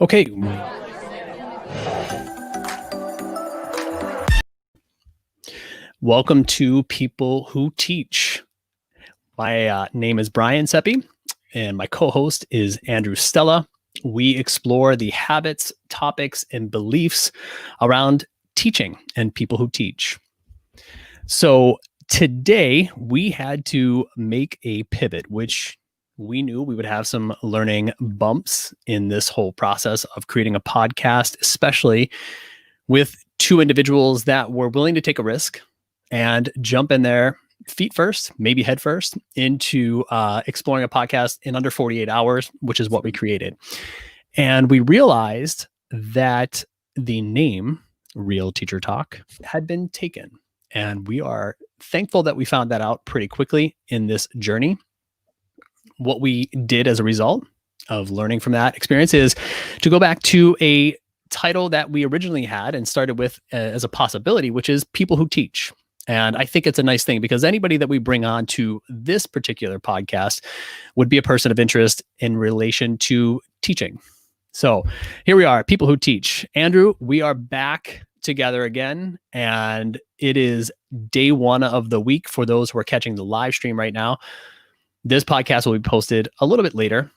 Okay. Welcome to People Who Teach. My name is Brian Seppi, and my co-host is Andrew Stella. We explore the habits, topics, and beliefs around teaching and people who teach. So today we had to make a pivot, which we knew we would have some learning bumps in this whole process of creating a podcast, especially with two individuals that were willing to take a risk and jump in there feet first, maybe head first, into exploring a podcast in under 48 hours, which is what we created. And we realized that the name Real Teacher Talk had been taken. And we are thankful that we found that out pretty quickly in this journey. What we did as a result of learning from that experience is to go back to a title that we originally had and started with as a possibility, which is People Who Teach. And I think it's a nice thing because anybody that we bring on to this particular podcast would be a person of interest in relation to teaching. So here we are, People Who Teach. Andrew, we are back together again, and it is day one of the week for those who are catching the live stream right now. This podcast will be posted a little bit later.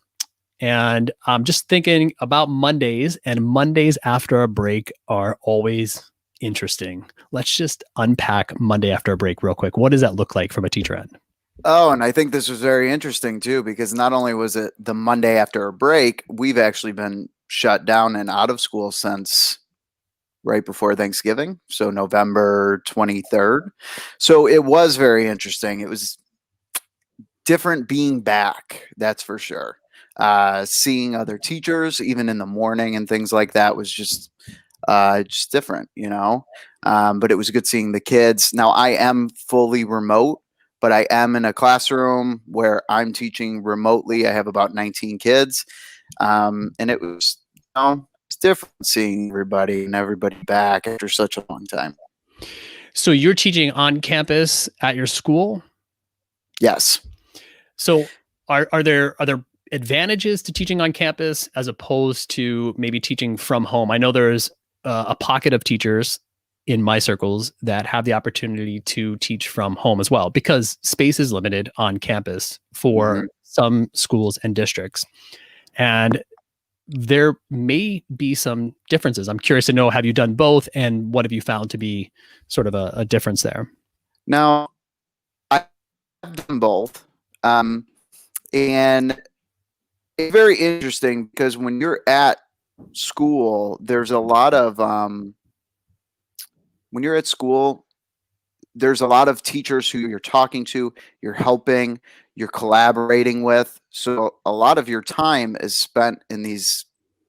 And I'm just thinking about Mondays, and Mondays after a break are always interesting. Let's just unpack Monday after a break real quick. What does that look like from a teacher end? Oh, and I think this was very interesting too, because not only was it the Monday after a break, we've actually been shut down and out of school since right before Thanksgiving. So November 23rd. So it was very interesting. It was different being back. That's for sure. Seeing other teachers, even in the morning and things like that was just different, you know, but it was good seeing the kids. Now I am fully remote, but I am in a classroom where I'm teaching remotely. I have about 19 kids. And it was, it's different seeing everybody and everybody back after such a long time. So you're teaching on campus at your school? Yes. So are there advantages to teaching on campus as opposed to maybe teaching from home? I know there's a pocket of teachers in my circles that have the opportunity to teach from home as well, because space is limited on campus for some schools and districts. And there may be some differences. I'm curious to know, have you done both, and what have you found to be sort of a difference there? Now, I've done both. And it's very interesting because when you're at school, there's a lot of when you're at school, there's a lot of teachers who you're talking to, you're helping, you're collaborating with. So a lot of your time is spent in these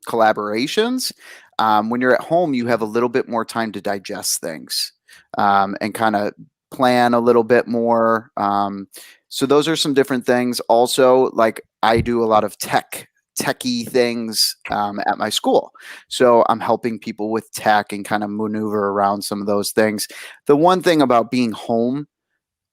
collaborations. When you're at home, you have a little bit more time to digest things and kind of plan a little bit more. So those are some different things. Also, like I do a lot of techie things at my school. So I'm helping people with tech and kind of maneuver around some of those things. The one thing about being home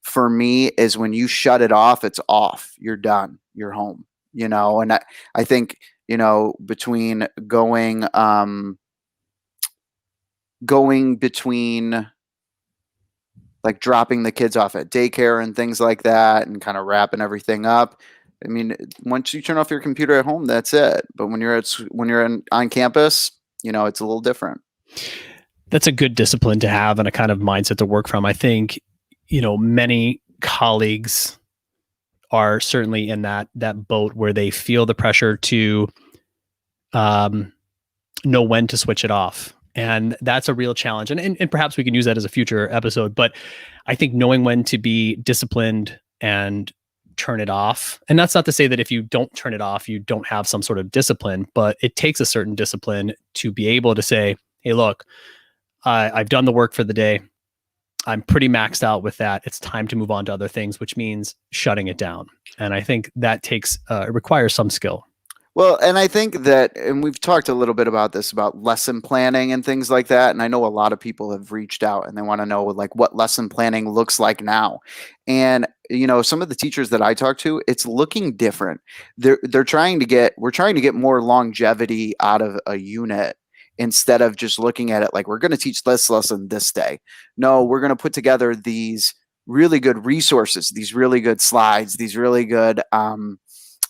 for me is when you shut it off, it's off. You're done. You're home, you know, and I think, you know, between going between like dropping the kids off at daycare and things like that and kind of wrapping everything up. I mean, once you turn off your computer at home, that's it. But when you're on campus, you know, it's a little different. That's a good discipline to have and a kind of mindset to work from. I think, you know, many colleagues are certainly in that boat where they feel the pressure to know when to switch it off. And that's a real challenge. And perhaps we can use that as a future episode. But I think knowing when to be disciplined and turn it off. And that's not to say that if you don't turn it off, you don't have some sort of discipline, but it takes a certain discipline to be able to say, hey, look, I've done the work for the day. I'm pretty maxed out with that. It's time to move on to other things, which means shutting it down. And I think that it requires some skill. Well, and I think that, and we've talked a little bit about this, about lesson planning and things like that. And I know a lot of people have reached out and they want to know like what lesson planning looks like now. And, some of the teachers that I talk to, it's looking different. We're trying to get more longevity out of a unit instead of just looking at it like we're going to teach this lesson this day. No, we're going to put together these really good resources, these really good slides, these really good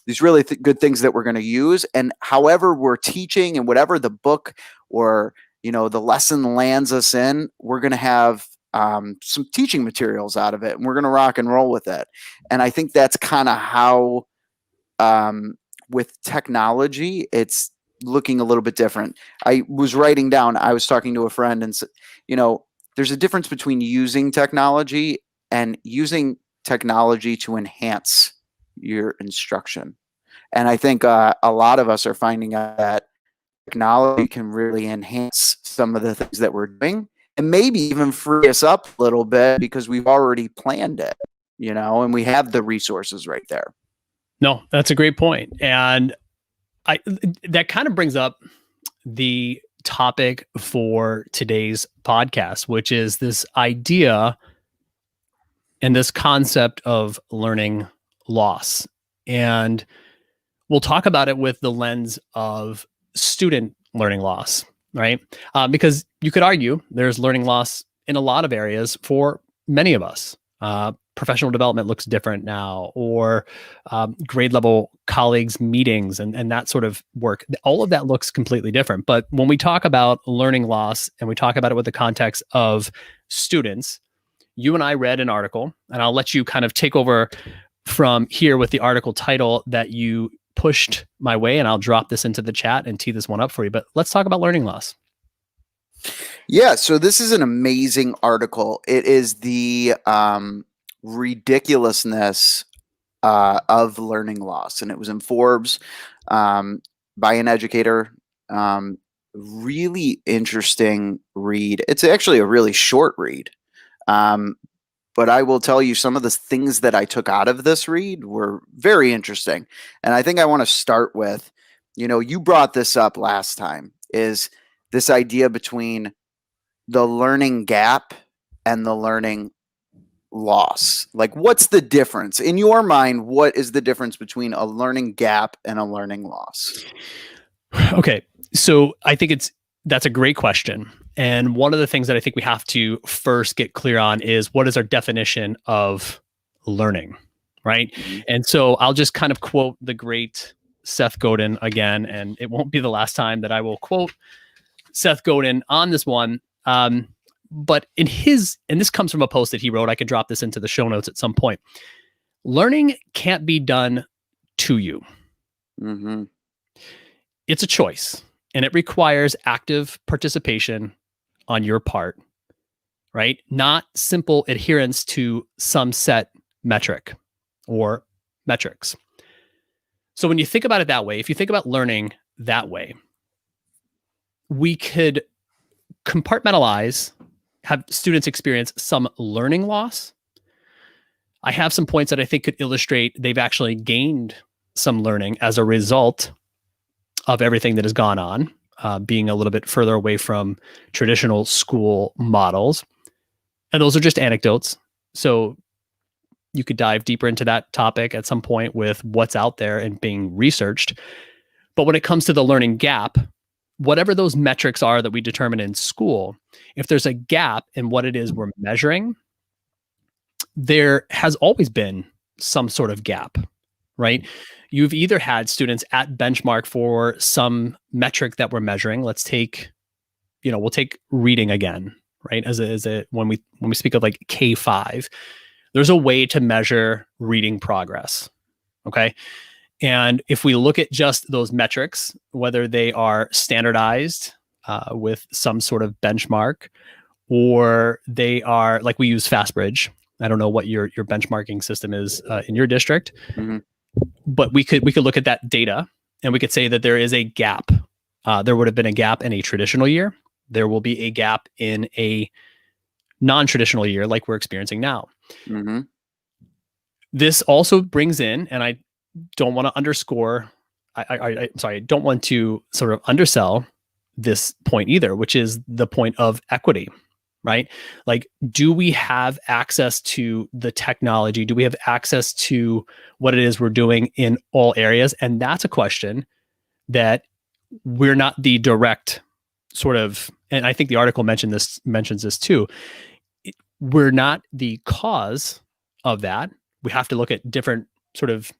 good things that we're going to use. And however we're teaching and whatever the book or the lesson lands us in, we're going to have some teaching materials out of it, and we're going to rock and roll with it. And I think that's kind of how with technology, it's looking a little bit different. I was talking to a friend and said, there's a difference between using technology and using technology to enhance your instruction. And I think a lot of us are finding out that technology can really enhance some of the things that we're doing and maybe even free us up a little bit because we've already planned it, and we have the resources right there. No, that's a great point. And that kind of brings up the topic for today's podcast, which is this idea and this concept of learning loss. And we'll talk about it with the lens of student learning loss, right? Because you could argue there's learning loss in a lot of areas for many of us. Professional development looks different now, or grade level colleagues meetings and that sort of work. All of that looks completely different. But when we talk about learning loss and we talk about it with the context of students, you and I read an article, and I'll let you kind of take over from here with the article title that you pushed my way, and I'll drop this into the chat and tee this one up for you. But let's talk about learning loss. Yeah, so this is an amazing article. It is the ridiculousness of learning loss, and it was in Forbes by an educator. Really interesting read. It's actually a really short read. But I will tell you some of the things that I took out of this read were very interesting. And I think I want to start with, you brought this up last time, is this idea between the learning gap and the learning loss. Like, what's the difference? In your mind, what is the difference between a learning gap and a learning loss? Okay. So I think that's a great question. And one of the things that I think we have to first get clear on is what is our definition of learning, right? Mm-hmm. And so I'll just kind of quote the great Seth Godin again, and it won't be the last time that I will quote Seth Godin on this one. But and this comes from a post that he wrote. I could drop this into the show notes at some point. Learning can't be done to you. Mm-hmm. It's a choice, and it requires active participation on your part, right? Not simple adherence to some set metric or metrics. So when you think about it that way, if you think about learning that way, we could compartmentalize, have students experience some learning loss. I have some points that I think could illustrate they've actually gained some learning as a result of everything that has gone on, being a little bit further away from traditional school models. And those are just anecdotes. So you could dive deeper into that topic at some point with what's out there and being researched. But when it comes to the learning gap, whatever those metrics are that we determine in school, if there's a gap in what it is we're measuring, there has always been some sort of gap, right? You've either had students at benchmark for some metric that we're measuring. Let's take, we'll take reading again, right? When we speak of like K5, there's a way to measure reading progress. Okay. And if we look at just those metrics, whether they are standardized with some sort of benchmark, or they are like we use FastBridge. I don't know what your benchmarking system is in your district, mm-hmm. But we could look at that data and we could say that there is a gap. There would have been a gap in a traditional year. There will be a gap in a non-traditional year like we're experiencing now. Mm-hmm. This also brings in, and I don't want to underscore, I don't want to sort of undersell this point either, which is the point of equity, right? Like, do we have access to the technology? Do we have access to what it is we're doing in all areas? And that's a question that we're not the direct sort of, and I think the article mentions this too. We're not the cause of that. We have to look at different sort of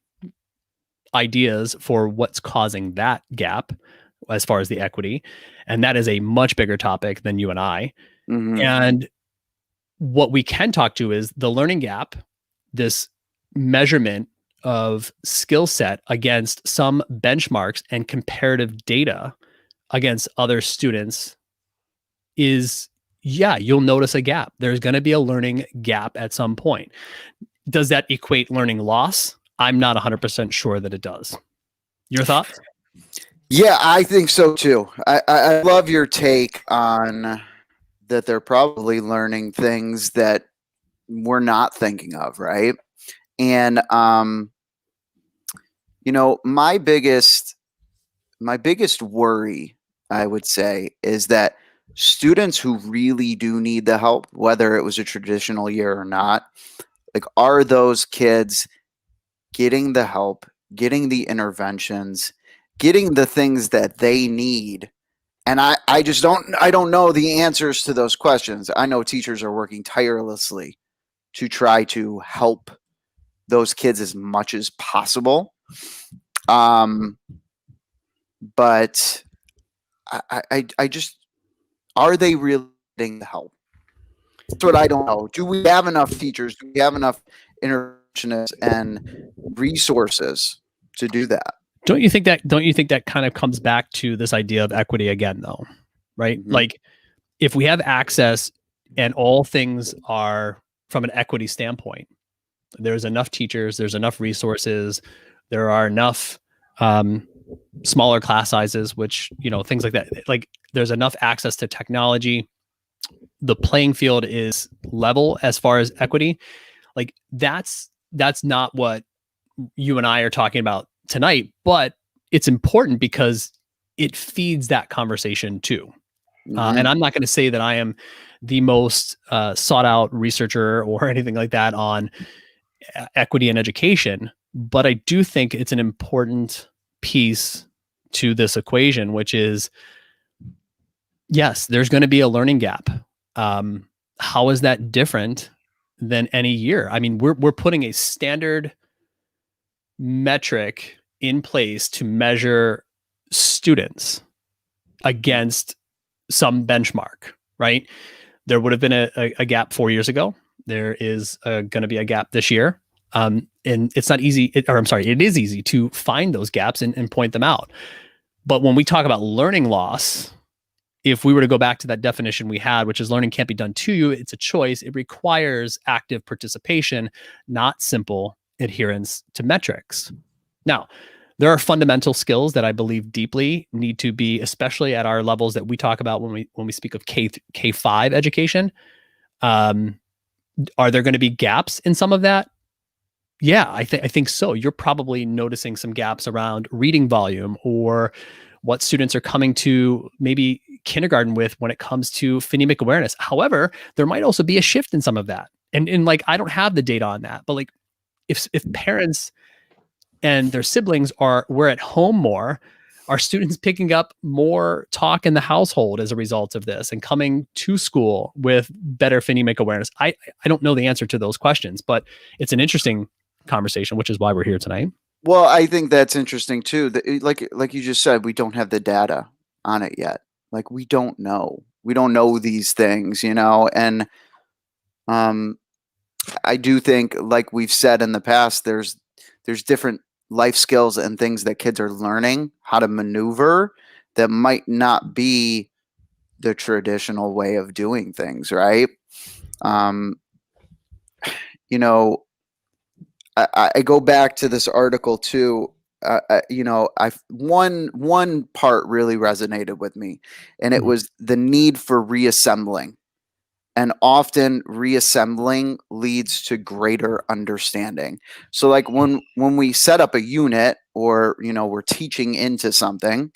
ideas for what's causing that gap as far as the equity. And that is a much bigger topic than you and I. Mm-hmm. And what we can talk to is the learning gap, this measurement of skill set against some benchmarks and comparative data against other students is, yeah, you'll notice a gap. There's going to be a learning gap at some point. Does that equate learning loss? I'm not 100% sure that it does. Your thoughts? Yeah, I think so too. I love your take on that. They're probably learning things that we're not thinking of, right? And my biggest worry, I would say, is that students who really do need the help, whether it was a traditional year or not, like, are those kids getting the help, getting the interventions, getting the things that they need? And I just don't know the answers to those questions. I know teachers are working tirelessly to try to help those kids as much as possible. But I just, are they really getting the help? That's what I don't know. Do we have enough teachers? Do we have enough interventionists and resources to do that? Don't you think that kind of comes back to this idea of equity again, though, right? Mm-hmm. Like, if we have access and all things are from an equity standpoint, there's enough teachers, there's enough resources, there are enough smaller class sizes, which, things like that. Like, there's enough access to technology. The playing field is level as far as equity. Like, that's not what you and I are talking about tonight, but it's important because it feeds that conversation too. Mm-hmm. And I'm not going to say that I am the most sought out researcher or anything like that on equity in education, but I do think it's an important piece to this equation, which is, yes, there's going to be a learning gap. How is that different than any year? I mean, we're putting a standard metric in place to measure students against some benchmark, right? There would have been a gap 4 years ago. There is going to be a gap this year. And it's not easy, it is easy to find those gaps and point them out. But when we talk about learning loss, if we were to go back to that definition we had, which is learning can't be done to you, it's a choice. It requires active participation, not simple adherence to metrics. Now, there are fundamental skills that I believe deeply need to be, especially at our levels that we talk about when we speak of K-5 education. Are there going to be gaps in some of that? Yeah, I think so. You're probably noticing some gaps around reading volume or what students are coming to maybe kindergarten with when it comes to phonemic awareness. However, there might also be a shift in some of that. And like, I don't have the data on that, but like, if parents and their siblings were at home more, are students picking up more talk in the household as a result of this and coming to school with better phonemic awareness? I don't know the answer to those questions, but it's an interesting conversation, which is why we're here tonight. Well, I think that's interesting too. Like you just said, we don't have the data on it yet. Like, we don't know. We don't know these things, and I do think, like we've said in the past, there's different life skills and things that kids are learning how to maneuver that might not be the traditional way of doing things, right? I go back to this article too. One part really resonated with me, and it was the need for reassembling. And often reassembling leads to greater understanding. So like when we set up a unit or, we're teaching into something,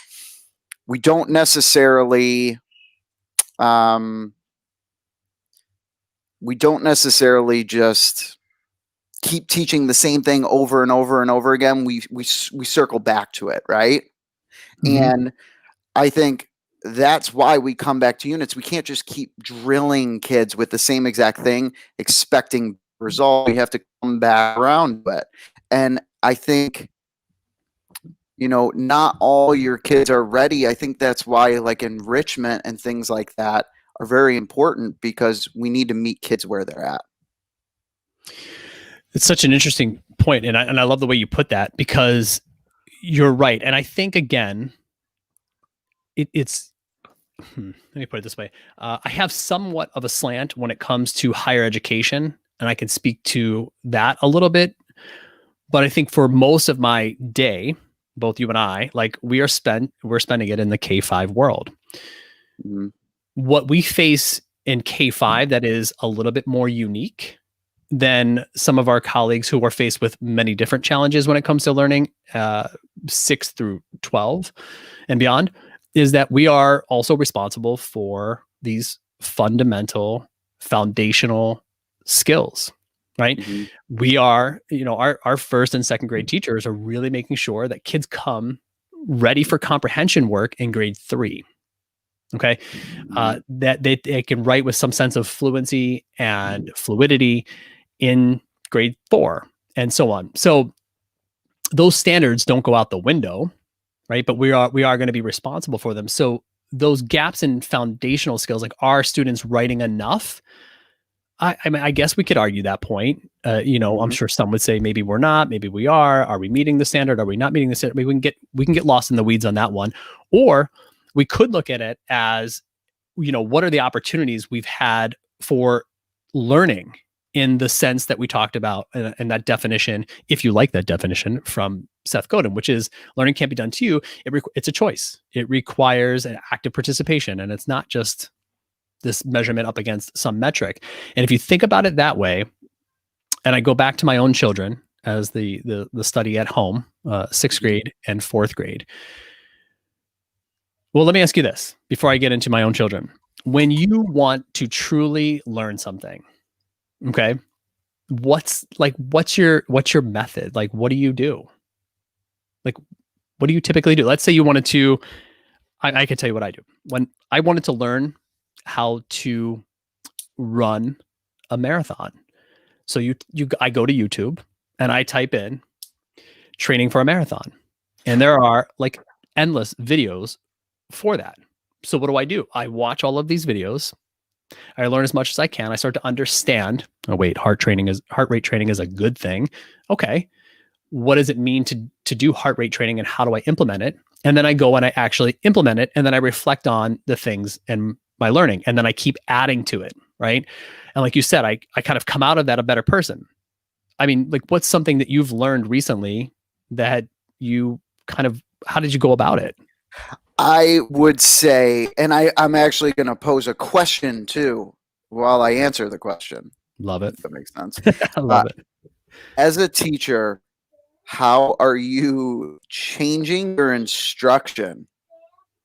we don't necessarily we don't necessarily just keep teaching the same thing over and over and over again. We circle back to it, right? And I think that's why we come back to units. We can't just keep drilling kids with the same exact thing, expecting result. We have to come back around to it. And I think, not all your kids are ready. I think that's why like enrichment and things like that are very important, because we need to meet kids where they're at. It's such an interesting point, and I love the way you put that, because you're right. And I think, again, it's let me put it this way. I have somewhat of a slant when it comes to higher education, and I can speak to that a little bit. But I think for most of my day, both you and I, like we're spending it in the K-5 world. Mm-hmm. What we face in K-5 that is a little bit more unique than some of our colleagues who are faced with many different challenges when it comes to learning 6 through 12 and beyond, is that we are also responsible for these fundamental, foundational skills, right? Mm-hmm. We are, our first and second grade teachers are really making sure that kids come ready for comprehension work in grade 3. Okay. That they can write with some sense of fluency and fluidity in grade 4 and so on. So those standards don't go out the window, right? But we are going to be responsible for them. So those gaps in foundational skills, like, are students writing enough? I mean, I guess we could argue that point. I'm sure some would say maybe we're not, maybe we are. Are we meeting the standard? Are we not meeting the standard? We can get lost in the weeds on that one. Or we could look at it as, what are the opportunities we've had for learning in the sense that we talked about in that definition, if you like that definition from Seth Godin, which is learning can't be done to you. It's a choice. It requires an active participation, and it's not just this measurement up against some metric. And if you think about it that way, and I go back to my own children as the study at home, 6th grade and 4th grade. Well, let me ask you this before I get into my own children. When you want to truly learn something, okay, what's your method? Like, what do you do? Like, what do you typically do? Let's say you wanted to, I can tell you what I do. When I wanted to learn how to run a marathon. So I go to YouTube and I type in training for a marathon, and there are like endless videos for that. So what do? I watch all of these videos. I learn as much as I can. I start to understand, oh wait, heart rate training is a good thing. Okay. What does it mean to do heart rate training, and how do I implement it? And then I go and I actually implement it, and then I reflect on the things and my learning, and then I keep adding to it, right? And like you said, I kind of come out of that a better person. I mean, like, what's something that you've learned recently that you how did you go about it? I would say, and I'm actually going to pose a question too while I answer the question. Love it. If that makes sense. I love it. As a teacher, how are you changing your instruction?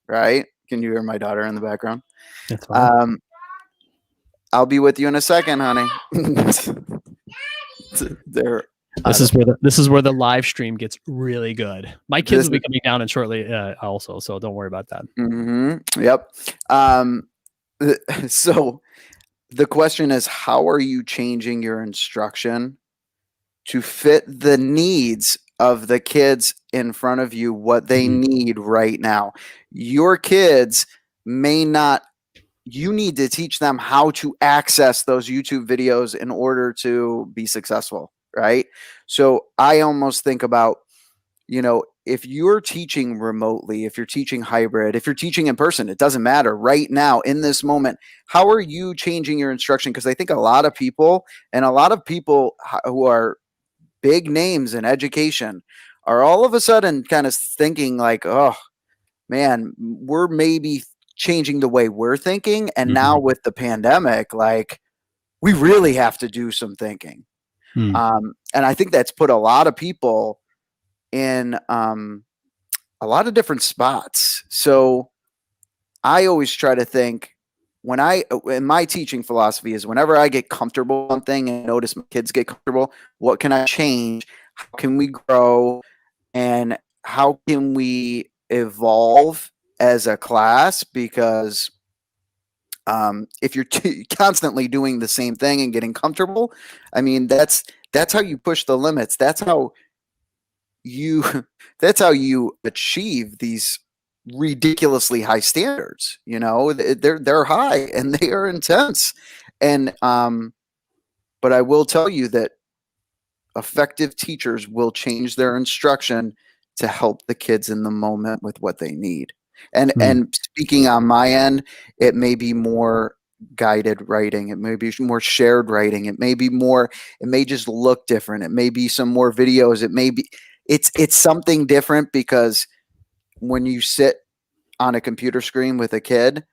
Right? Can you hear my daughter in the background? That's fine. I'll be with you in a second, honey. This is where the live stream gets really good. My kids will be coming down and shortly also, so don't worry about that. Mm-hmm. Yep. So the question is, how are you changing your instruction to fit the needs of the kids in front of you, what they need right now? Your kids may not, you need to teach them how to access those YouTube videos in order to be successful, right? So I almost think about, if you're teaching remotely, if you're teaching hybrid, if you're teaching in person, it doesn't matter right now in this moment. How are you changing your instruction? Because I think a lot of people who are big names in education are all of a sudden kind of thinking like, oh man, we're maybe changing the way we're thinking. And now with the pandemic, like, we really have to do some thinking. And I think that's put a lot of people in a lot of different spots. So I always try to think, in my teaching philosophy is whenever I get comfortable with something and notice my kids get comfortable, what can I change? How can we grow? And how can we evolve as a class? Because if you're constantly doing the same thing and getting comfortable, I mean, that's how you push the limits. That's how you achieve these ridiculously high standards. They're high and they are intense. And but I will tell you that effective teachers will change their instruction to help the kids in the moment with what they need. And speaking on my end, it may be more guided writing, it may be more shared writing, it may just look different, it may be some more videos, it's something different, because when you sit on a computer screen with a kid,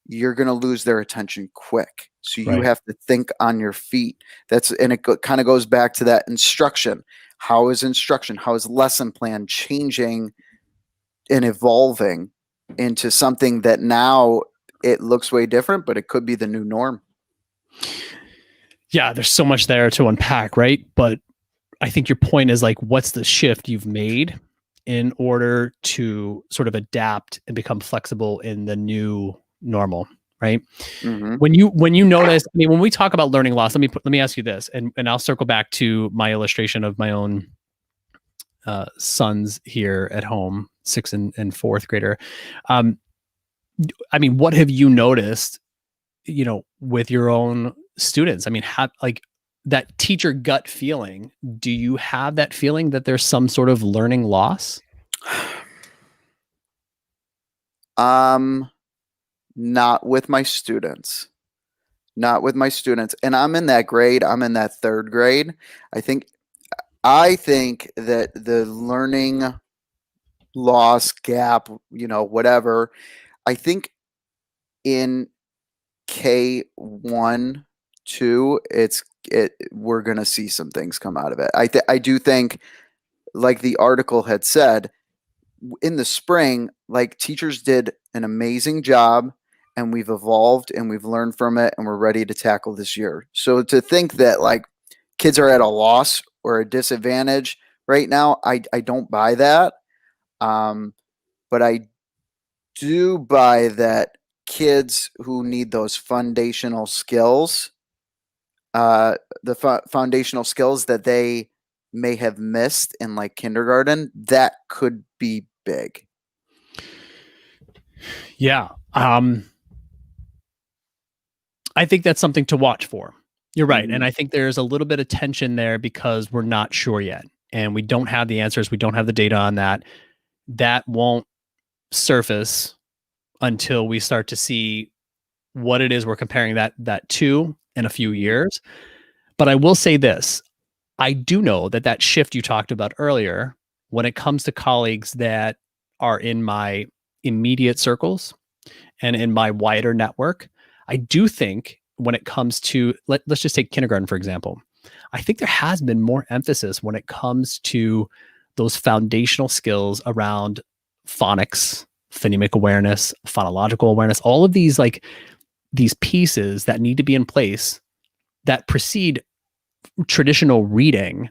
you're going to lose their attention quick. So you Right. have to think on your feet. And it kind of goes back to that instruction. How is lesson plan changing and evolving into something that now it looks way different, but it could be the new norm? Yeah, there's so much there to unpack, right? But I think your point is like, what's the shift you've made in order to sort of adapt and become flexible in the new normal, right? Mm-hmm. When you notice, I mean, when we talk about learning loss, let me ask you this, and I'll circle back to my illustration of my own sons here at home, 6th and 4th grader. I mean, what have you noticed, with your own students? I mean, like that teacher gut feeling, do you have that feeling that there's some sort of learning loss? Not with my students. Not with my students. And I'm in that grade. I'm in that 3rd grade. I think that the learning loss gap, whatever, I think in K1, 2, we're going to see some things come out of it. I do think, like the article had said, in the spring, like, teachers did an amazing job, and we've evolved and we've learned from it, and we're ready to tackle this year. So to think that like kids are at a loss or a disadvantage right now, I don't buy that. But I do buy that kids who need those foundational skills, foundational skills that they may have missed in like kindergarten, that could be big. Yeah. I think that's something to watch for. You're right. Mm-hmm. And I think there's a little bit of tension there because we're not sure yet. And we don't have the answers. We don't have the data on that. That won't surface until we start to see what it is we're comparing that to in a few years. But I will say this. I do know that shift you talked about earlier, when it comes to colleagues that are in my immediate circles and in my wider network, I do think when it comes to, let's just take kindergarten, for example. I think there has been more emphasis when it comes to those foundational skills around phonics, phonemic awareness, phonological awareness, all of these these pieces that need to be in place that precede traditional reading.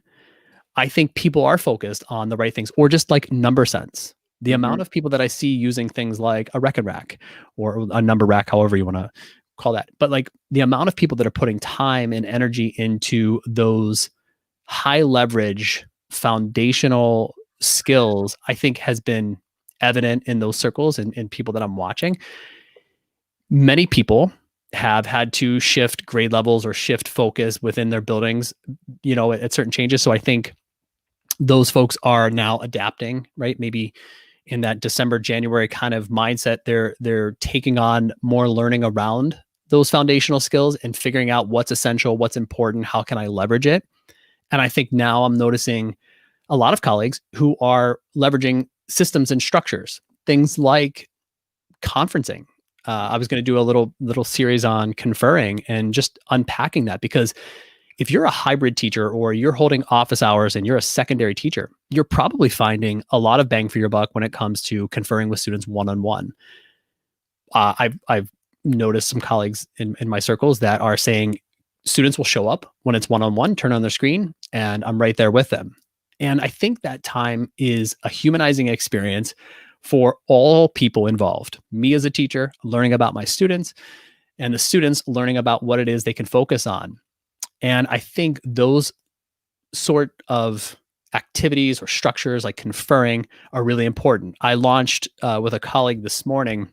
I think people are focused on the right things, or just like number sense. The amount of people that I see using things like a record rack or a number rack, however you want to call that, but like the amount of people that are putting time and energy into those high leverage foundational skills, I think has been evident in those circles and people that I'm watching. Many people have had to shift grade levels or shift focus within their buildings, at certain changes. So I think those folks are now adapting, right? Maybe in that December, January kind of mindset, they're taking on more learning around those foundational skills and figuring out what's essential, what's important, how can I leverage it? And I think now I'm noticing a lot of colleagues who are leveraging systems and structures, things like conferencing. I was going to do a little series on conferring and just unpacking that, because if you're a hybrid teacher or you're holding office hours and you're a secondary teacher, you're probably finding a lot of bang for your buck when it comes to conferring with students one-on-one. I've noticed some colleagues in my circles that are saying students will show up when it's one-on-one, turn on their screen, and I'm right there with them. And I think that time is a humanizing experience for all people involved. Me as a teacher, learning about my students, and the students learning about what it is they can focus on. And I think those sort of activities or structures like conferring are really important. I launched with a colleague this morning,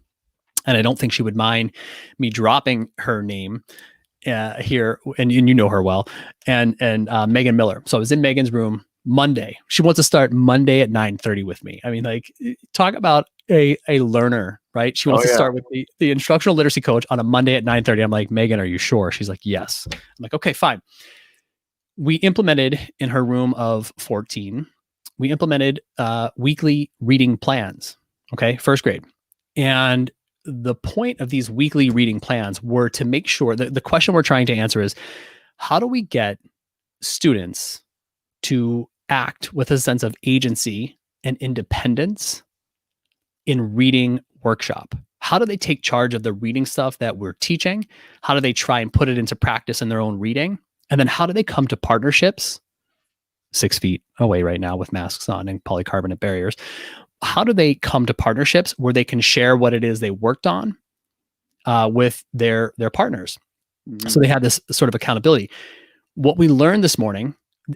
and I don't think she would mind me dropping her name here, and you know her well, and Megan Miller. So I was in Megan's room Monday. She wants to start Monday at 9:30 with me. I mean, like, talk about a learner, right? She wants to start with the instructional literacy coach on a Monday at 9:30. I'm like, Megan, are you sure? She's like, yes. I'm like, okay, fine. We implemented in her room of 14, we implemented weekly reading plans. Okay, first grade. And the point of these weekly reading plans were to make sure that the question we're trying to answer is, how do we get students to act with a sense of agency and independence in reading workshop? How do they take charge of the reading stuff that we're teaching? How do they try and put it into practice in their own reading? And then how do they come to partnerships 6 feet away right now with masks on and polycarbonate barriers? How do they come to partnerships where they can share what it is they worked on with their partners? Mm-hmm. So they have this sort of accountability. What we learned this morning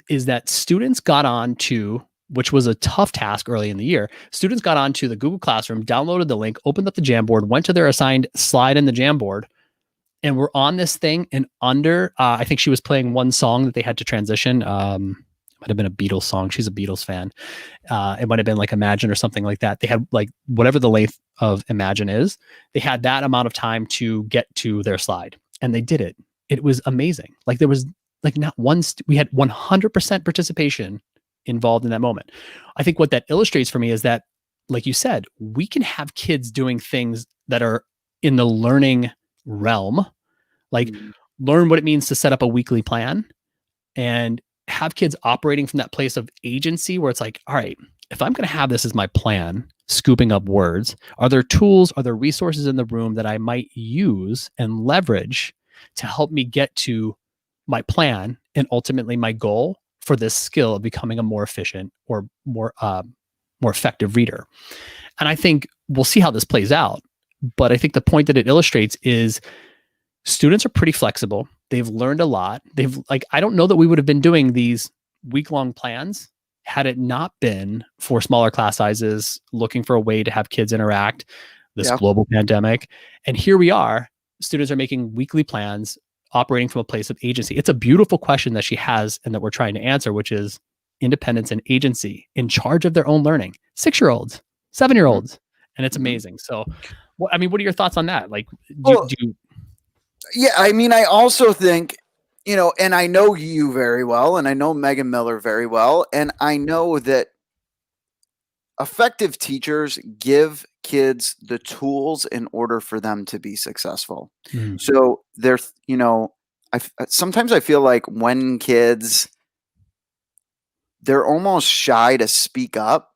is that students got on to, which was a tough task early in the year, students got onto the Google Classroom, downloaded the link, opened up the Jamboard, went to their assigned slide in the Jamboard, and we're on this thing. And under, I think she was playing one song that they had to transition. Might have been a Beatles song. She's a Beatles fan. It might have been like Imagine or something like that. They had like whatever the length of Imagine is. They had that amount of time to get to their slide, and they did it. It was amazing. Like there was like not one. We had 100% participation involved in that moment. I think what that illustrates for me is that, like you said, we can have kids doing things that are in the learning realm, like learn what it means to set up a weekly plan and have kids operating from that place of agency where it's like, all right, if I'm going to have this as my plan, scooping up words, are there tools, are there resources in the room that I might use and leverage to help me get to my plan and ultimately my goal for this skill of becoming a more efficient or more effective reader? And I think we'll see how this plays out. But I think the point that it illustrates is students are pretty flexible. They've learned a lot. I don't know that we would have been doing these week-long plans had it not been for smaller class sizes, looking for a way to have kids interact, this global pandemic. And here we are, students are making weekly plans, operating from a place of agency. It's a beautiful question that she has and that we're trying to answer, which is independence and agency in charge of their own learning. 6-year-olds, 7-year-olds. And it's amazing. So, what are your thoughts on that? Like, do you? Yeah, I mean, I also think, and I know you very well, and I know Megan Miller very well, and I know that effective teachers give kids the tools in order for them to be successful. So there's, sometimes I feel like when kids, they're almost shy to speak up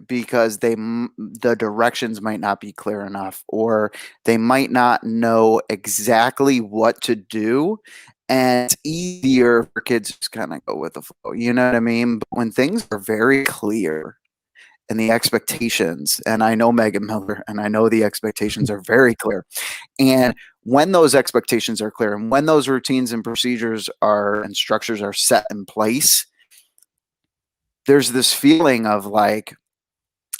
because the directions might not be clear enough, or they might not know exactly what to do. And it's easier for kids to just kind of go with the flow. You know what I mean? But when things are very clear and the expectations, and I know Megan Miller, and I know the expectations are very clear. And when those expectations are clear, and when those routines and procedures and structures are set in place, there's this feeling of like,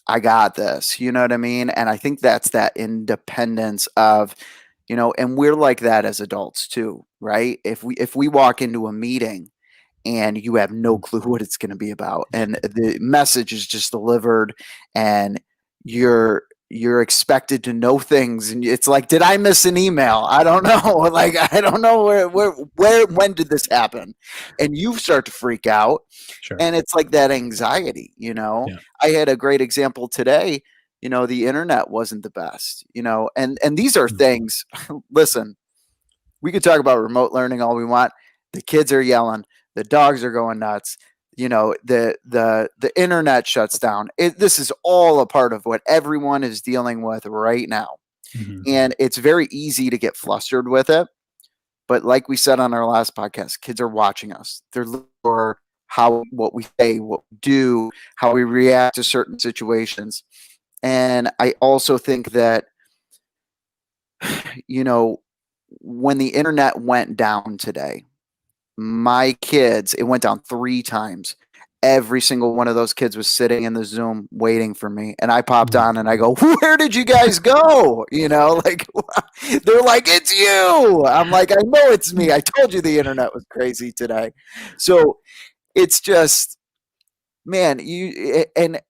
I got this, you know what I mean? And I think that's that independence of, and we're like that as adults too, right? If we walk into a meeting and you have no clue what it's going to be about, and the message is just delivered, and you're expected to know things, and it's like, did I miss an email? I don't know. Like, I don't know when did this happen? And you start to freak out. Sure. And it's like that anxiety, Yeah. I had a great example today. The internet wasn't the best, and these are things, listen, we could talk about remote learning all we want. The kids are yelling, the dogs are going nuts, the internet shuts down. This is all a part of what everyone is dealing with right now. Mhm. And it's very easy to get flustered with it. But like we said on our last podcast, kids are watching us. They're looking for what we say, what we do, how we react to certain situations. And I also think that, when the internet went down today, my kids, it went down 3 times. Every single one of those kids was sitting in the Zoom waiting for me. And I popped Mm. on and I go, "Where did you guys go?" Like they're like, "It's you." I'm like, "I know it's me. I told you the internet was crazy today." So it's just, man, and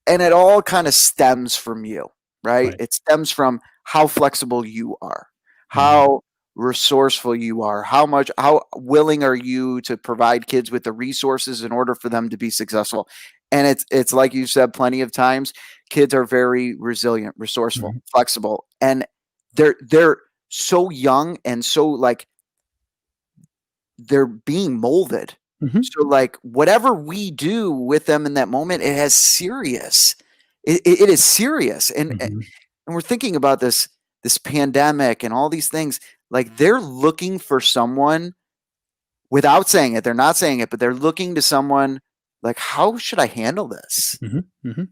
it all kind of stems from you, right? Right. It stems from how flexible you are, Mhm. how resourceful you are, how willing are you to provide kids with the resources in order for them to be successful. And it's like you said plenty of times, kids are very resilient, resourceful, Mhm. flexible, and they're so young and so like they're being molded. Mhm. So like whatever we do with them in that moment, it has serious. It is serious, Mhm. and we're thinking about this pandemic and all these things. Like they're looking for someone without saying it. They're not saying it, but they're looking to someone like, how should I handle this? Mhm. Mhm.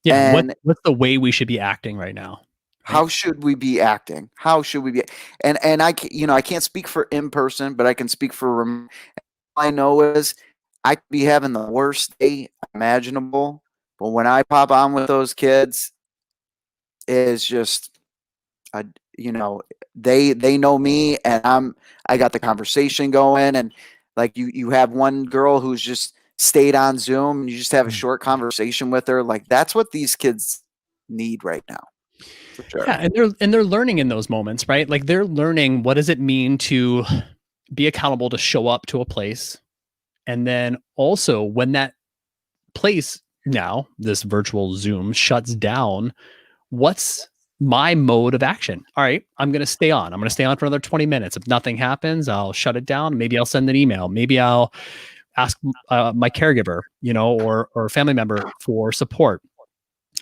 Yeah. And What's the way we should be acting right now? Right. how should we be acting? How should we be? And I can't speak for in person, but I can speak for remote. All I know is I could be having the worst day imaginable, but when I pop on with those kids, it's just a, you know, they know me and I got the conversation going, and like you have one girl who's just stayed on Zoom and you just have a Mm. short conversation with her. Like that's what these kids need right now, for sure. Yeah, and they're learning in those moments, right? Like they're learning what does it mean to be accountable to show up to a place. And then also when that place now, this virtual Zoom shuts down, what's my mode of action? All right, I'm going to stay on. I'm going to stay on for another 20 minutes. If nothing happens, I'll shut it down. Maybe I'll send an email. Maybe I'll ask my caregiver, or a family member for support.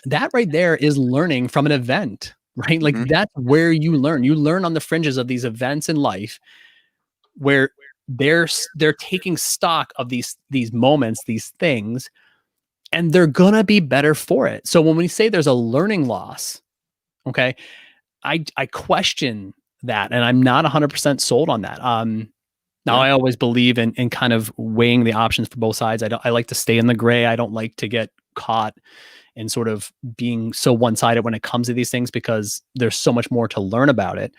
That right there is learning from an event, right? Like Mhm, that's where you learn. You learn on the fringes of these events in life where they're taking stock of these moments, these things, and they're gonna be better for it. So when we say there's a learning loss, okay, I question that, and I'm not 100% sold on that. Now yeah. I always believe in kind of weighing the options for both sides. I like to stay in the gray. I don't like to get caught in sort of being so one-sided when it comes to these things because there's so much more to learn about it.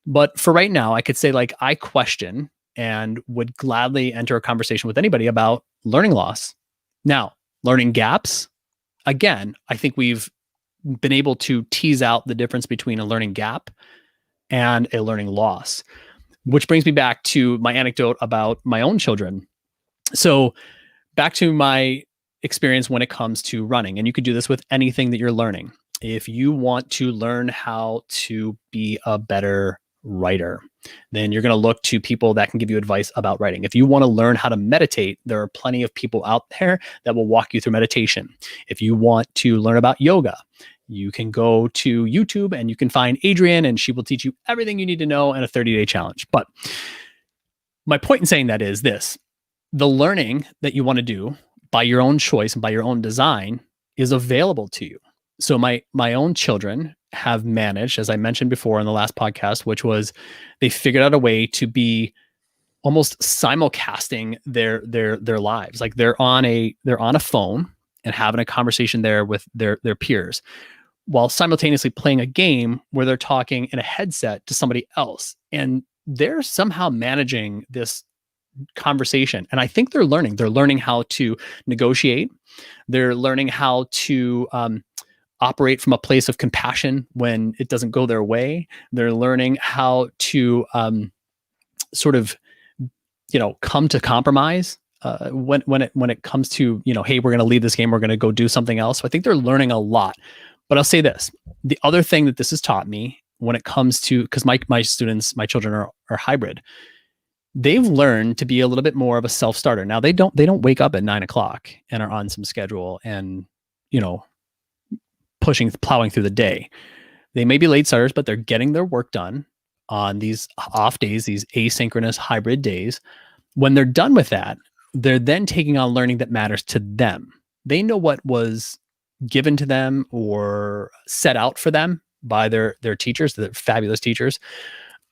But for right now, I could say like I question and would gladly enter a conversation with anybody about learning loss. Now, learning gaps, again, I think we've been able to tease out the difference between a learning gap and a learning loss, which brings me back to my anecdote about my own children. So, back to my experience when it comes to running, and you could do this with anything that you're learning. If you want to learn how to be a better writer, then you're going to look to people that can give you advice about writing. If you want to learn how to meditate, there are plenty of people out there that will walk you through meditation. If you want to learn about yoga, you can go to YouTube and you can find Adrienne, and she will teach you everything you need to know in a 30-day challenge. But my point in saying that is this: the learning that you want to do by your own choice and by your own design is available to you. So my own children have managed, as I mentioned before in the last podcast, which was they figured out a way to be almost simulcasting their lives. Like they're on a phone and having a conversation there with their peers while simultaneously playing a game where they're talking in a headset to somebody else. And they're somehow managing this conversation. And I think they're learning how to negotiate. They're learning how to operate from a place of compassion when it doesn't go their way. They're learning how to sort of, come to compromise when it comes to, hey, we're going to leave this game, we're going to go do something else. So I think they're learning a lot. But I'll say this: the other thing that this has taught me when it comes to, because my students, my children are hybrid, they've learned to be a little bit more of a self-starter. Now they don't wake up at 9 o'clock and are on some schedule and, you know, plowing through the day. They may be late starters, but they're getting their work done on these off days, these asynchronous hybrid days. When they're done with that, they're then taking on learning that matters to them. They know what was given to them or set out for them by their teachers, their fabulous teachers.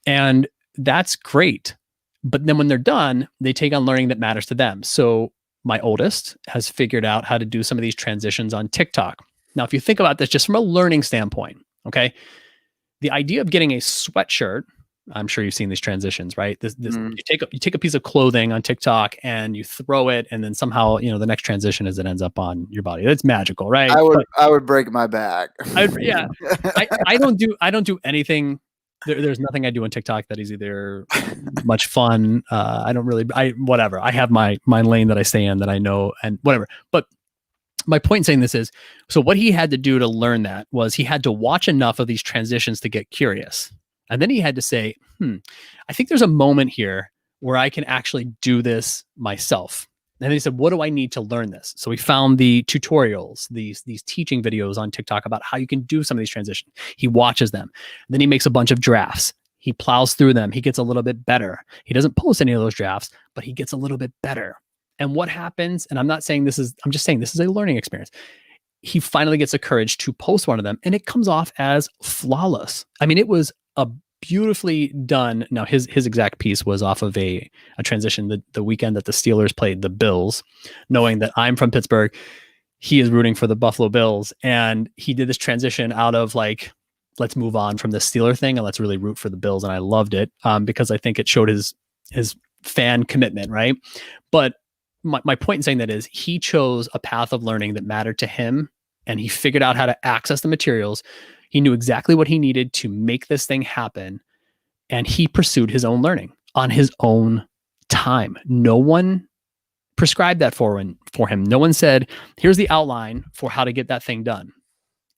And that's great. But then when they're done, they take on learning that matters to them. So my oldest has figured out how to do some of these transitions on TikTok. Now, if you think about this just from a learning standpoint, okay, the idea of getting a sweatshirt, I'm sure you've seen these transitions, right? You take a piece of clothing on TikTok and you throw it, and then somehow, the next transition is it ends up on your body. It's magical, right? I would break my back. Yeah, I don't do anything. There's nothing I do on TikTok that is either much fun. Whatever. I have my lane that I stay in that I know and whatever. But my point in saying this is, so what he had to do to learn that was he had to watch enough of these transitions to get curious. And then he had to say, I think there's a moment here where I can actually do this myself. And then he said, what do I need to learn this? So we found the tutorials, these teaching videos on TikTok about how you can do some of these transitions. He watches them. Then he makes a bunch of drafts. He plows through them. He gets a little bit better. He doesn't post any of those drafts, but he gets a little bit better. And what happens, and I'm just saying this is a learning experience. He finally gets the courage to post one of them, and it comes off as flawless. I mean, it was a beautifully done. Now, his exact piece was off of a transition the weekend that the Steelers played the Bills, knowing that I'm from Pittsburgh. He is rooting for the Buffalo Bills, and he did this transition out of like, let's move on from the Steeler thing and let's really root for the Bills. And I loved it because I think it showed his fan commitment, right? But my point in saying that is he chose a path of learning that mattered to him, and he figured out how to access the materials. He knew exactly what he needed to make this thing happen, and he pursued his own learning on his own time. No one prescribed that for him. No one said, here's the outline for how to get that thing done.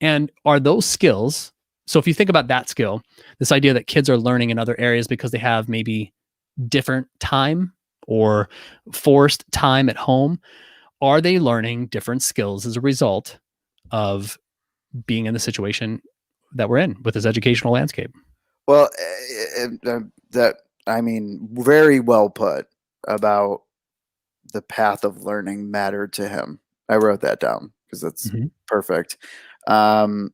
And are those skills, so if you think about that skill, this idea that kids are learning in other areas because they have maybe different time or forced time at home, are they learning different skills as a result of being in the situation that we're in with this educational landscape? Well, very well put about the path of learning mattered to him. I wrote that down because that's perfect. And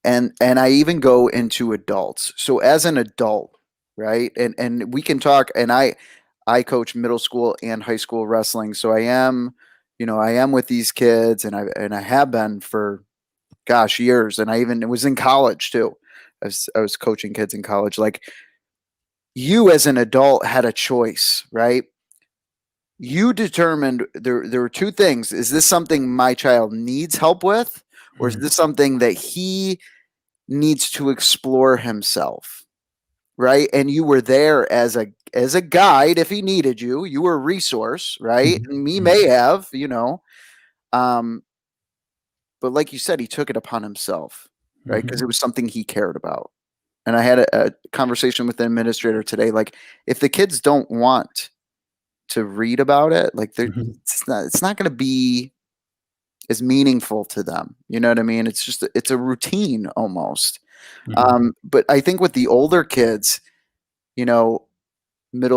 I even go into adults. So as an adult, right? And we can talk, and I coach middle school and high school wrestling. So I am with these kids, and I have been for years. And I even was in college too. I was coaching kids in college. Like, you as an adult had a choice, right? You determined there were two things. Is this something my child needs help with? Or is this something that he needs to explore himself? Right. And you were there as a guide. If he needed you, you were a resource, right? And he may have, but like you said, he took it upon himself, right? Because it was something he cared about. And I had a conversation with the administrator today. Like, if the kids don't want to read about it, like, it's not going to be as meaningful to them. You know what I mean? It's just, it's a routine almost. But I think with the older kids, middle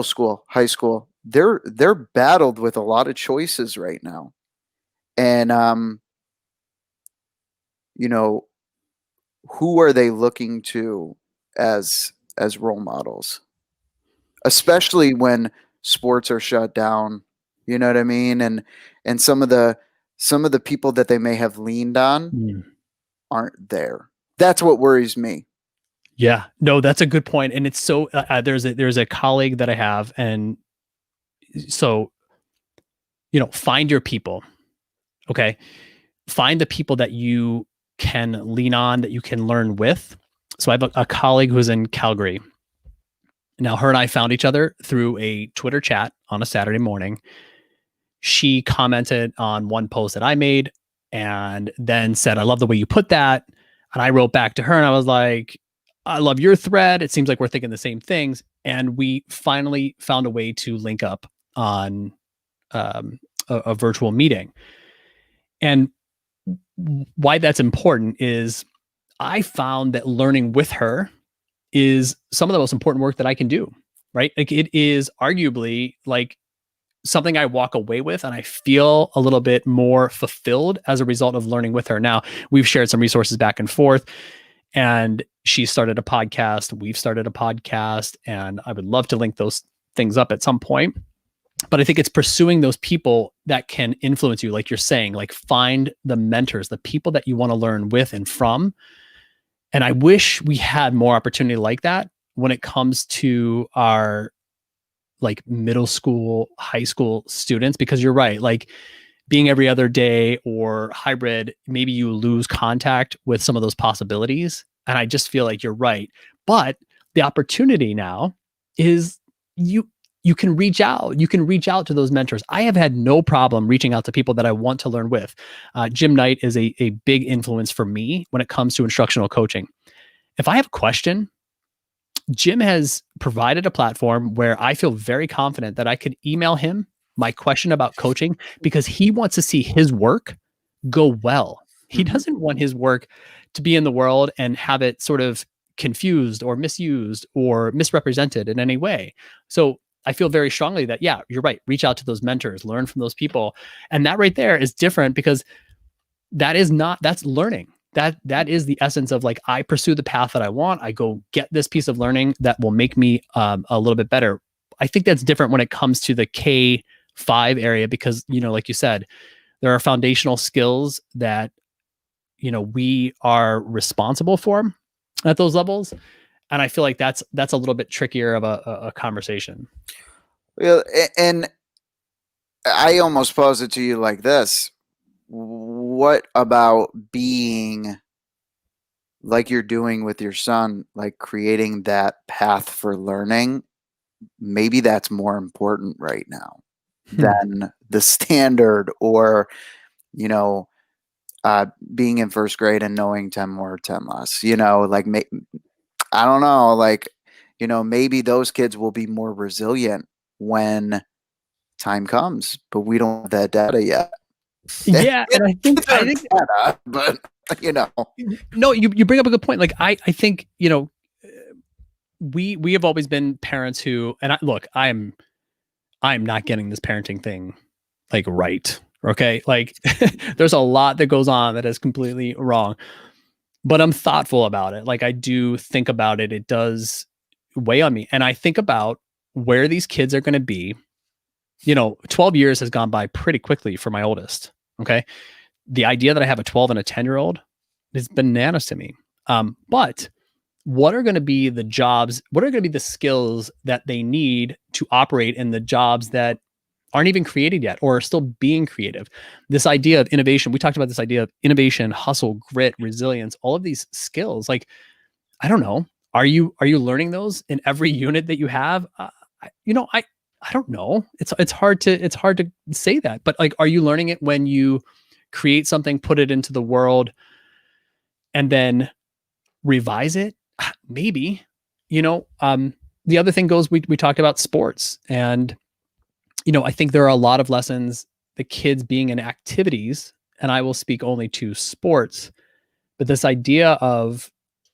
school, high school, they're battled with a lot of choices right now. And, who are they looking to as role models, especially when sports are shut down? You know what I mean? And some of the people that they may have leaned on aren't there. That's what worries me. Yeah, no, that's a good point. And it's so, there's a colleague that I have, and so, find your people. Okay. Find the people that you can lean on, that you can learn with. So I have a colleague who's in Calgary. Now, her and I found each other through a Twitter chat on a Saturday morning. She commented on one post that I made and then said, I love the way you put that. And I wrote back to her and I was like, I love your thread. It seems like we're thinking the same things. And we finally found a way to link up on a virtual meeting. And why that's important is I found that learning with her is some of the most important work that I can do, right? Like it is arguably like something I walk away with and I feel a little bit more fulfilled as a result of learning with her. Now, we've shared some resources back and forth, and she started a podcast. We've started a podcast, and I would love to link those things up at some point. But I think it's pursuing those people that can influence you, like you're saying, like find the mentors, the people that you want to learn with and from. And I wish we had more opportunity like that when it comes to our like middle school, high school students, because you're right. Like being every other day or hybrid, maybe you lose contact with some of those possibilities. And I just feel like you're right. But the opportunity now is you can reach out. You can reach out to those mentors. I have had no problem reaching out to people that I want to learn with. Jim Knight is a big influence for me when it comes to instructional coaching. If I have a question, Jim has provided a platform where I feel very confident that I could email him my question about coaching because he wants to see his work go well. He doesn't want his work to be in the world and have it sort of confused or misused or misrepresented in any way. So I feel very strongly that, yeah, you're right. Reach out to those mentors, learn from those people. And that right there is different because that's learning. That is the essence of like, I pursue the path that I want. I go get this piece of learning that will make me a little bit better. I think that's different when it comes to the K-5 area, because, like you said, there are foundational skills that, we are responsible for at those levels. And I feel like that's a little bit trickier of a conversation. Well, and I almost pose it to you like this. What about being like you're doing with your son, like creating that path for learning? Maybe that's more important right now than the standard or, being in first grade and knowing 10 more, 10 less, like, I don't know, like, maybe those kids will be more resilient when time comes, but we don't have that data yet. Yeah, and I think data, but no, you bring up a good point. Like I think we have always been parents who, and I'm not getting this parenting thing like right. Okay, like there's a lot that goes on that is completely wrong, but I'm thoughtful about it. Like I do think about it. It does weigh on me, and I think about where these kids are going to be. 12 years has gone by pretty quickly for my oldest. Okay. The idea that I have a 12 and a 10-year-old is bananas to me. But what are going to be the jobs? What are going to be the skills that they need to operate in the jobs that aren't even created yet or are still being creative? This idea of innovation, we talked about this idea of innovation, hustle, grit, resilience, all of these skills. Like, I don't know. Are you learning those in every unit that you have? I don't know. It's hard to say that, but like, are you learning it when you create something, put it into the world, and then revise it? Maybe. The other thing goes. We talked about sports, and I think there are a lot of lessons the kids being in activities, and I will speak only to sports, but this idea of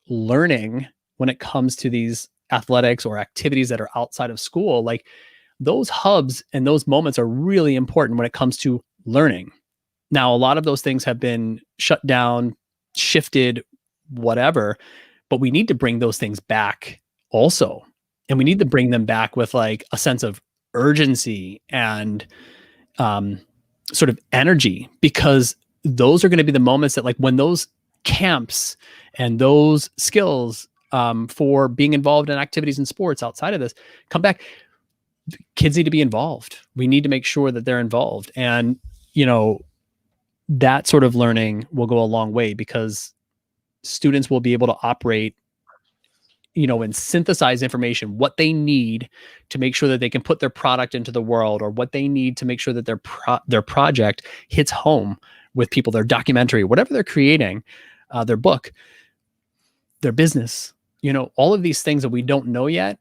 learning when it comes to these athletics or activities that are outside of school, like those hubs and those moments are really important when it comes to learning. Now, a lot of those things have been shut down, shifted, whatever, but we need to bring those things back also. And we need to bring them back with like a sense of urgency and sort of energy, because those are going to be the moments that, like, when those camps and those skills for being involved in activities and sports outside of this come back, kids need to be involved. We need to make sure that they're involved. And, that sort of learning will go a long way, because students will be able to operate, and synthesize information, what they need to make sure that they can put their product into the world, or what they need to make sure that their project hits home with people, their documentary, whatever they're creating, their book, their business, all of these things that we don't know yet,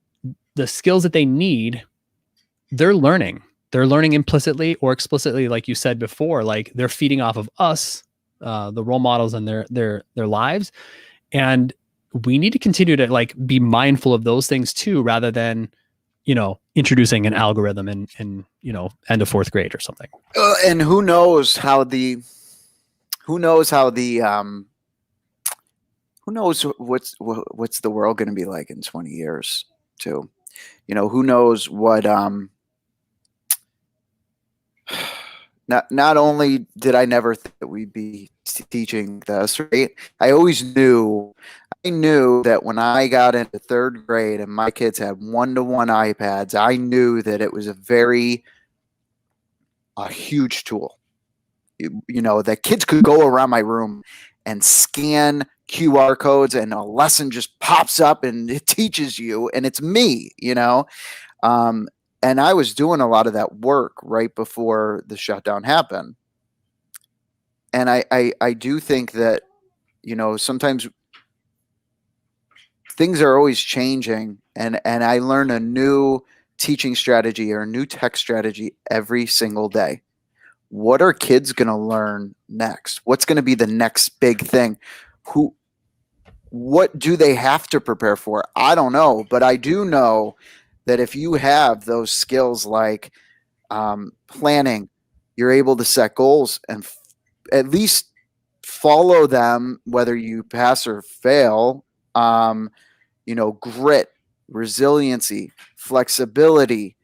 the skills that they need, they're learning implicitly or explicitly, like you said before. Like, they're feeding off of us, the role models in their lives, And we need to continue to like be mindful of those things too, rather than, introducing an algorithm in end of fourth grade or something. And who knows how the who knows what's the world going to be like in 20 years too. Who knows what not only did I never think that we'd be teaching this, right? I knew that when I got into third grade and my kids had one-to-one iPads, I knew that it was a huge tool. That kids could go around my room and scan QR codes and a lesson just pops up and it teaches you, and it's me. And I was doing a lot of that work right before the shutdown happened. And I do think that, sometimes things are always changing, and I learn a new teaching strategy or a new tech strategy every single day. What are kids going to learn next? What's going to be the next big thing? What do they have to prepare for? I don't know, but I do know that if you have those skills like planning, you're able to set goals and at least follow them, whether you pass or fail. Grit, resiliency, flexibility,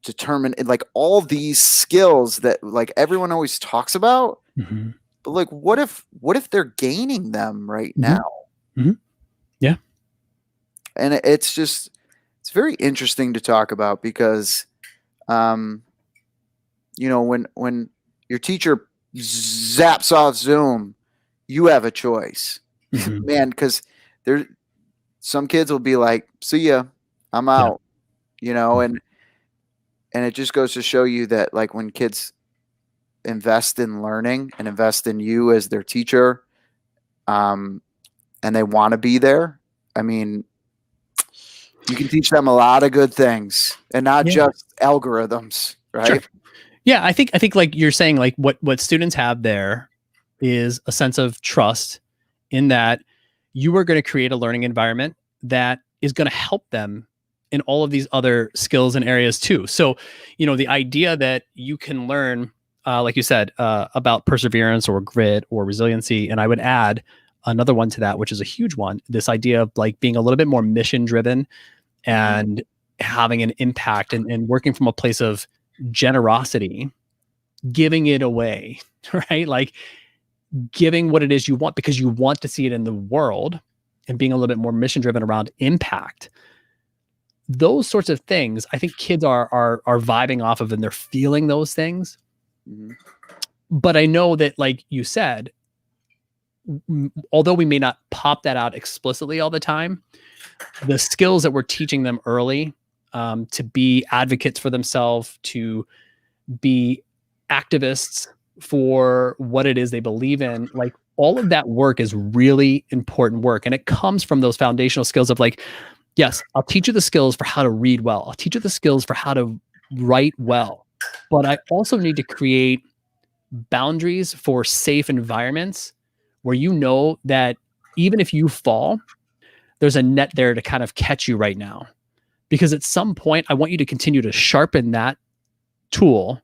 determine, like all these skills that like everyone always talks about. Mm-hmm. But like, what if they're gaining them right Mm-hmm. now? Mm-hmm. Yeah. And it's very interesting to talk about because, when your teacher zaps off Zoom, you have a choice, Mm-hmm. man, because some kids will be like, see ya, I'm out, and it just goes to show you that like when kids invest in learning and invest in you as their teacher, and they want to be there, I mean, you can teach them a lot of good things and not just algorithms, right? Sure. Yeah, I think like you're saying, like what students have there is a sense of trust in that you are going to create a learning environment that is going to help them in all of these other skills and areas too. So, the idea that you can learn, like you said, about perseverance or grit or resiliency, and I would add another one to that, which is a huge one: this idea of like being a little bit more mission driven and having an impact and working from a place of generosity, giving it away, right? Like giving what it is you want because you want to see it in the world, and being a little bit more mission driven around impact. Those sorts of things, I think kids are vibing off of, and they're feeling those things. Mm-hmm. But I know that, like you said, although we may not pop that out explicitly all the time, the skills that we're teaching them early, to be advocates for themselves, to be activists for what it is they believe in, like all of that work is really important work. And it comes from those foundational skills of like, yes, I'll teach you the skills for how to read well. I'll teach you the skills for how to write well. But I also need to create boundaries for safe environments where that even if you fall, there's a net there to kind of catch you right now. Because at some point, I want you to continue to sharpen that tool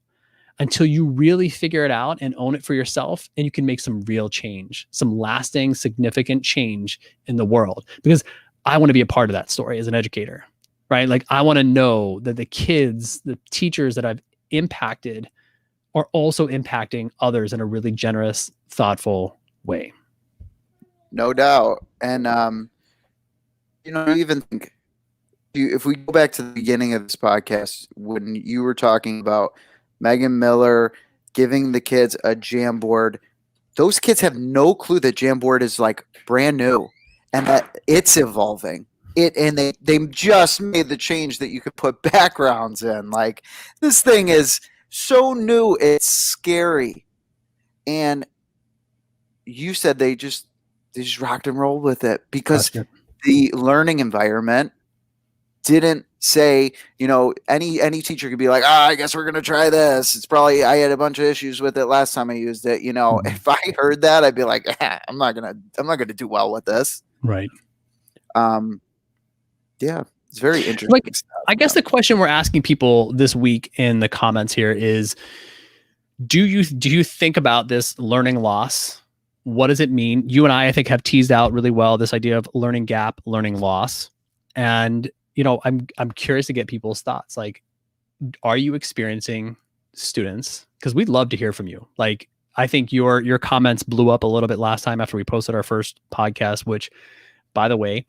until you really figure it out and own it for yourself, and you can make some real change, some lasting, significant change in the world. Because I want to be a part of that story as an educator, right? Like I want to know that the kids, the teachers that I've impacted are also impacting others in a really generous, thoughtful way. No doubt. And, even think, if we go back to the beginning of this podcast, when you were talking about Megan Miller giving the kids a Jamboard, those kids have no clue that Jamboard is like brand new and that it's evolving. And they just made the change that you could put backgrounds in. Like this thing is so new, it's scary. And you said they just rocked and rolled with it because the learning environment didn't say, any teacher could be like, I guess we're going to try this. It's probably, I had a bunch of issues with it last time I used it. If I heard that, I'd be like, I'm not going to do well with this. Right. Yeah, it's very interesting stuff. I guess the question we're asking people this week in the comments here is, do you think about this learning loss? What does it mean? You and I think, have teased out really well this idea of learning gap, learning loss. And, I'm curious to get people's thoughts. Like, are you experiencing students? Because we'd love to hear from you. Like, I think your comments blew up a little bit last time after we posted our first podcast, which, by the way,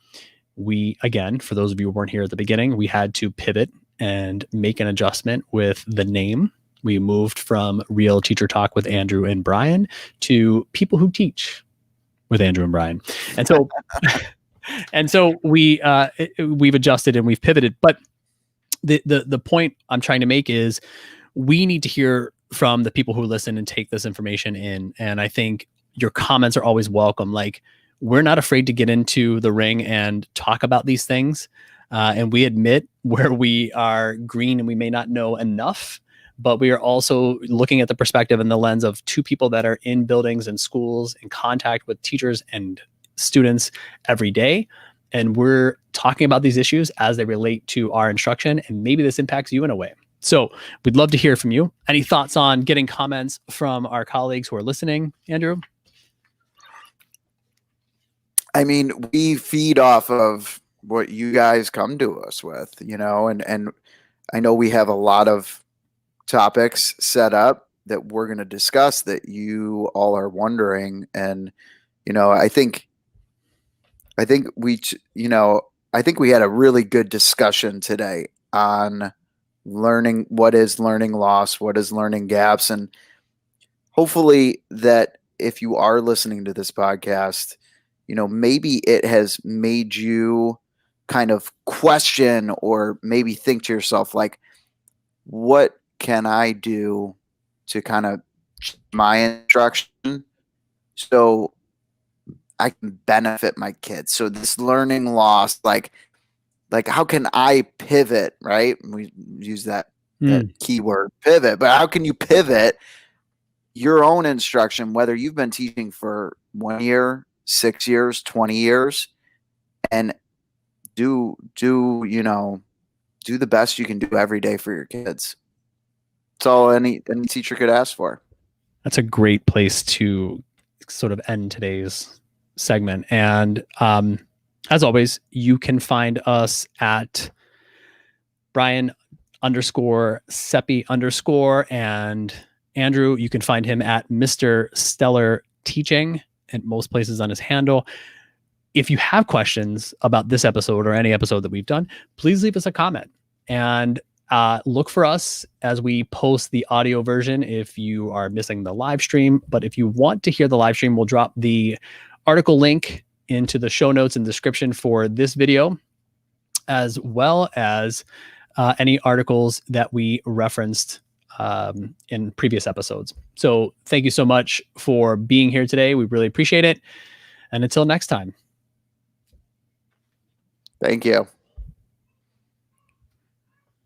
we, again, for those of you who weren't here at the beginning, we had to pivot and make an adjustment with the name. We moved from Real Teacher Talk with Andrew and Brian to People Who Teach with Andrew and Brian. And so, we've adjusted and we've pivoted. But the point I'm trying to make is, we need to hear from the people who listen and take this information in. And I think your comments are always welcome. Like, we're not afraid to get into the ring and talk about these things. And we admit where we are green and we may not know enough, but we are also looking at the perspective and the lens of two people that are in buildings and schools, in contact with teachers and students every day. And we're talking about these issues as they relate to our instruction, and maybe this impacts you in a way. So we'd love to hear from you. Any thoughts on getting comments from our colleagues who are listening, Andrew? I mean, we feed off of what you guys come to us with, and I know we have a lot of topics set up that we're going to discuss that you all are wondering. And, I think we had a really good discussion today on learning, what is learning loss, what is learning gaps. And hopefully that if you are listening to this podcast, maybe it has made you kind of question, or maybe think to yourself, like, what can I do to kind of my instruction so I can benefit my kids? So this learning loss, like how can I pivot, right? We use that keyword pivot, but how can you pivot your own instruction, whether you've been teaching for 1 year, 6 years, 20 years, and do the best you can do every day for your kids. That's all any teacher could ask for. That's a great place to sort of end today's segment. And as always, you can find us at Brian_Seppi_ and Andrew, you can find him at Mr. Stellar Teaching at most places on his handle. If you have questions about this episode or any episode that we've done, please leave us a comment, and look for us as we post the audio version if you are missing the live stream. But if you want to hear the live stream, we'll drop the article link into the show notes and description for this video, as well as any articles that we referenced in previous episodes. So thank you so much for being here today. We really appreciate it. And until next time. Thank you.